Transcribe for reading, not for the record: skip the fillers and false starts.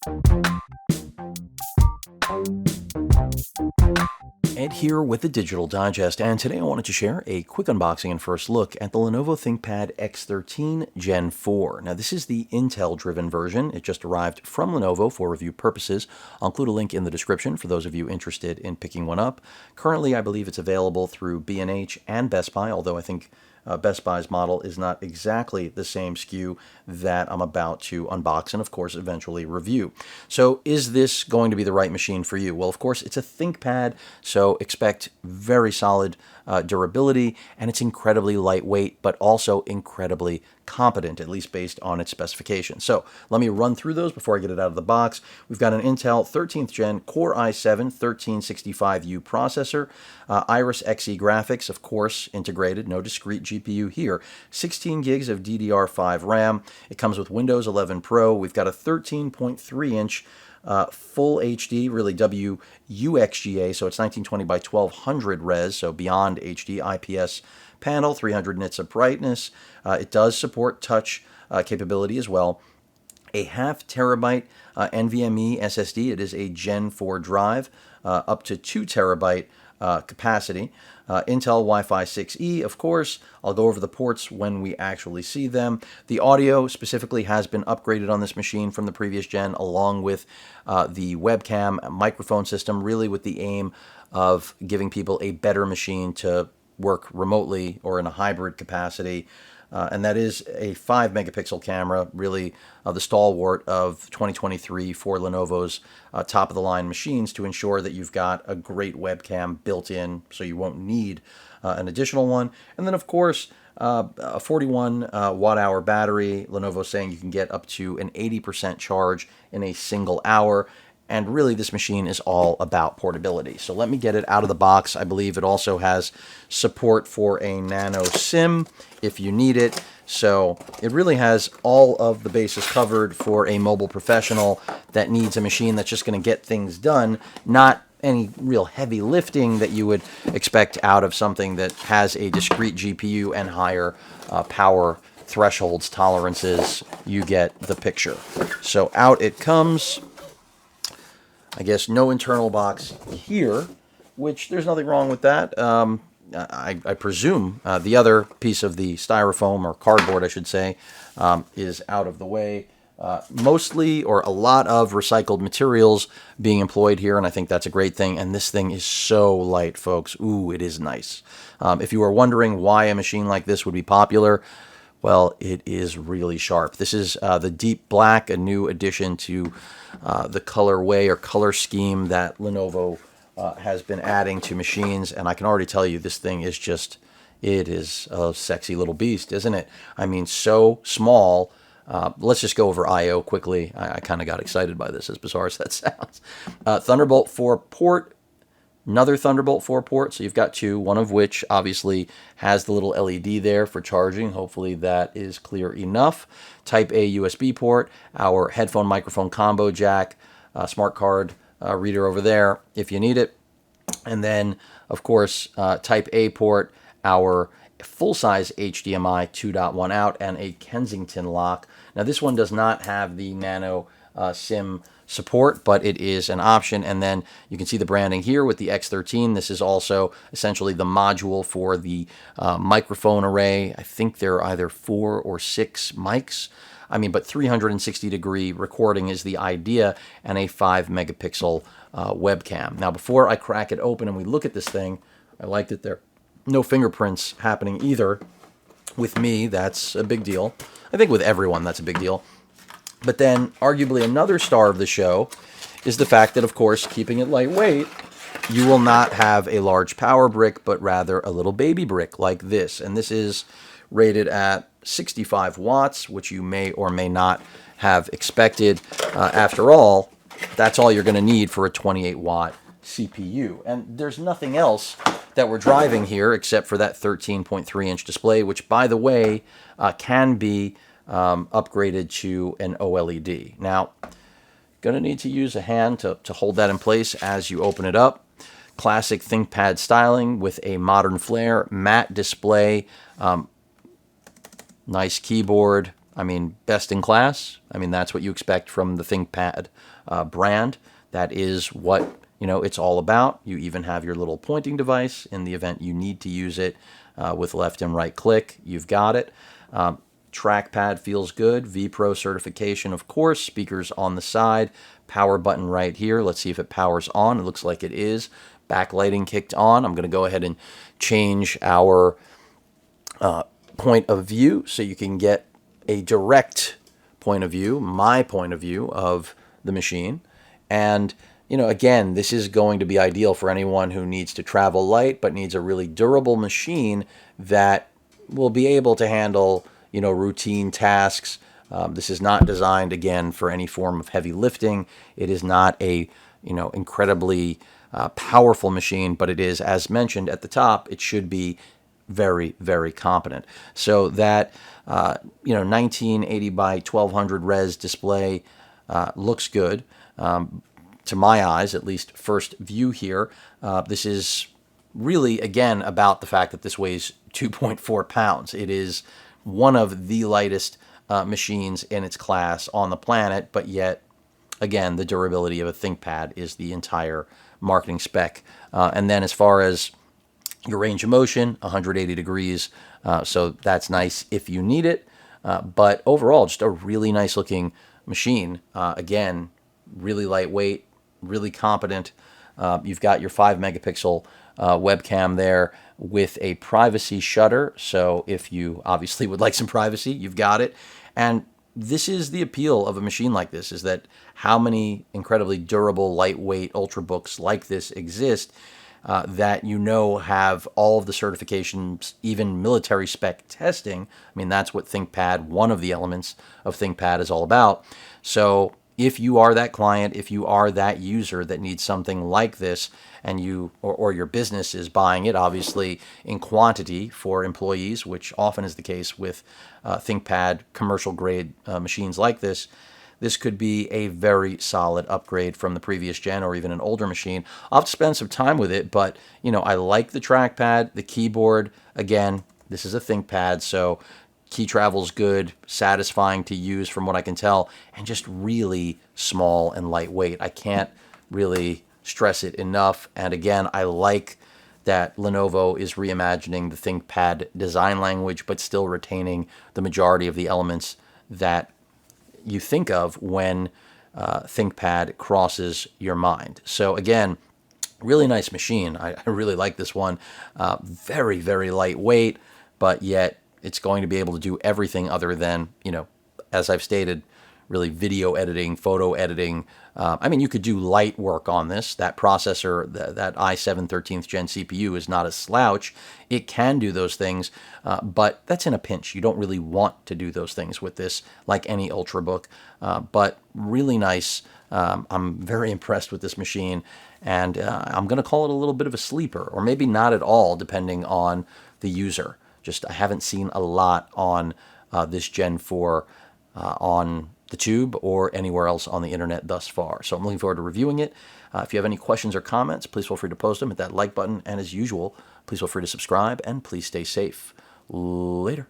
Ed here with the Digital Digest, and today I wanted to share a quick unboxing and first look at the Lenovo ThinkPad X13 Gen 4. Now, this is the Intel-driven version. It just arrived from Lenovo for review purposes. I'll include a link in the description for those of you interested in picking one up. Currently, I believe it's available through B&H and Best Buy, although I think Best Buy's model is not exactly the same SKU that I'm about to unbox and, of course, eventually review. So is this going to be the right machine for you? Well, of course, it's a ThinkPad, so expect very solid durability, and it's incredibly lightweight, but also incredibly competent, at least based on its specifications. So let me run through those before I get it out of the box. We've got an Intel 13th Gen Core i7 1365U processor, Iris Xe graphics, of course, integrated, no discrete GPU here, 16 gigs of DDR5 RAM. It comes with Windows 11 Pro. We've got a 13.3-inch full HD, really WUXGA, so it's 1920 by 1200 res, so beyond HD IPS panel, 300 nits of brightness. It does support touch capability as well. A 0.5 terabyte NVMe SSD. It is a Gen 4 drive, up to 2 terabyte capacity. Intel Wi-Fi 6E, of course. I'll go over the ports when we actually see them. The audio specifically has been upgraded on this machine from the previous gen, along with the webcam microphone system, really with the aim of giving people a better machine to work remotely or in a hybrid capacity. And that is a 5 megapixel camera, really the stalwart of 2023 for Lenovo's top-of-the-line machines, to ensure that you've got a great webcam built in, so you won't need an additional one. And then, of course, a 41 watt-hour battery. Lenovo saying you can get up to an 80% charge in a single hour. And really, this machine is all about portability. So let me get it out of the box. I believe it also has support for a nano SIM if you need it. So it really has all of the bases covered for a mobile professional that needs a machine that's just going to get things done, not any real heavy lifting that you would expect out of something that has a discrete GPU and higher power thresholds, tolerances. You get the picture. So out it comes. I guess no internal box here, which there's nothing wrong with that. I presume the other piece of the styrofoam, or cardboard I should say, is out of the way. Mostly, or a lot of recycled materials being employed here, and I think that's a great thing. And this thing is so light, folks. Ooh, it is nice. If you are wondering why a machine like this would be popular, well, it is really sharp. This is the deep black, a new addition to the colorway or color scheme that Lenovo has been adding to machines. And I can already tell you this thing is just, it is a sexy little beast, isn't it? I mean, so small. Let's just go over I/O quickly. I kind of got excited by this, as bizarre as that sounds. Thunderbolt 4 port. Another Thunderbolt 4 port, so you've got two, one of which obviously has the little LED there for charging. Hopefully that is clear enough. Type A USB port, our headphone microphone combo jack, smart card reader over there if you need it. And then, of course, Type A port, our full-size HDMI 2.1 out, and a Kensington lock. Now this one does not have the nano SIM support, but it is an option. And then you can see the branding here with the X13. This is also essentially the module for the microphone array. I think there are either 4 or 6 mics. I mean, but 360-degree recording is the idea, and a 5 megapixel webcam. Now, before I crack it open and we look at this thing, I like that there are no fingerprints happening either. With me, that's a big deal. I think with everyone, that's a big deal. But then, arguably another star of the show is the fact that, of course, keeping it lightweight, you will not have a large power brick, but rather a little baby brick like this. And this is rated at 65 watts, which you may or may not have expected. After all, that's all you're going to need for a 28-watt CPU. And there's nothing else that we're driving here except for that 13.3-inch display, which, by the way, can be upgraded to an OLED. Now, going to need to use a hand to hold that in place as you open it up. Classic ThinkPad styling with a modern flair, matte display, nice keyboard, I mean, best in class. I mean, that's what you expect from the ThinkPad brand. That is what, it's all about. You even have your little pointing device in the event you need to use it with left and right click. You've got it. Trackpad feels good. vPro certification, of course. Speakers on the side. Power button right here. Let's see if it powers on. It looks like it is. Backlighting kicked on. I'm going to go ahead and change our point of view so you can get a direct point of view, my point of view of the machine. And, again, this is going to be ideal for anyone who needs to travel light but needs a really durable machine that will be able to handle, routine tasks. This is not designed, again, for any form of heavy lifting. It is not a, incredibly powerful machine, but it is, as mentioned at the top, it should be very, very competent. So that 1980 by 1200 res display looks good to my eyes, at least first view here. This is really, again, about the fact that this weighs 2.4 pounds. It is one of the lightest machines in its class on the planet, but yet, again, the durability of a ThinkPad is the entire marketing spec. And then as far as your range of motion, 180 degrees, so that's nice if you need it. But overall, just a really nice looking machine. Again, really lightweight, really competent. You've got your 5 megapixel webcam there with a privacy shutter. So if you obviously would like some privacy, you've got it. And this is the appeal of a machine like this, is that how many incredibly durable, lightweight Ultrabooks like this exist that have all of the certifications, even military spec testing. I mean, that's what ThinkPad, one of the elements of ThinkPad, is all about. So if you are that client, if you are that user that needs something like this, and you or your business is buying it, obviously in quantity for employees, which often is the case with ThinkPad commercial grade machines like this, this could be a very solid upgrade from the previous gen or even an older machine. I'll have to spend some time with it, but I like the trackpad, the keyboard. Again, this is a ThinkPad, so key travel's good, satisfying to use from what I can tell, and just really small and lightweight. I can't really stress it enough. And again, I like that Lenovo is reimagining the ThinkPad design language, but still retaining the majority of the elements that you think of when ThinkPad crosses your mind. So again, really nice machine. I really like this one. Very, very lightweight, but yet it's going to be able to do everything other than, as I've stated, really video editing, photo editing. I mean, you could do light work on this. That processor, that i7 13th Gen CPU is not a slouch. It can do those things, but that's in a pinch. You don't really want to do those things with this, like any Ultrabook, but really nice. I'm very impressed with this machine, and I'm going to call it a little bit of a sleeper, or maybe not at all, depending on the user. Just I haven't seen a lot on this Gen 4 on the tube or anywhere else on the internet thus far. So I'm looking forward to reviewing it. If you have any questions or comments, please feel free to post them. Hit that like button. And as usual, please feel free to subscribe and please stay safe. Later.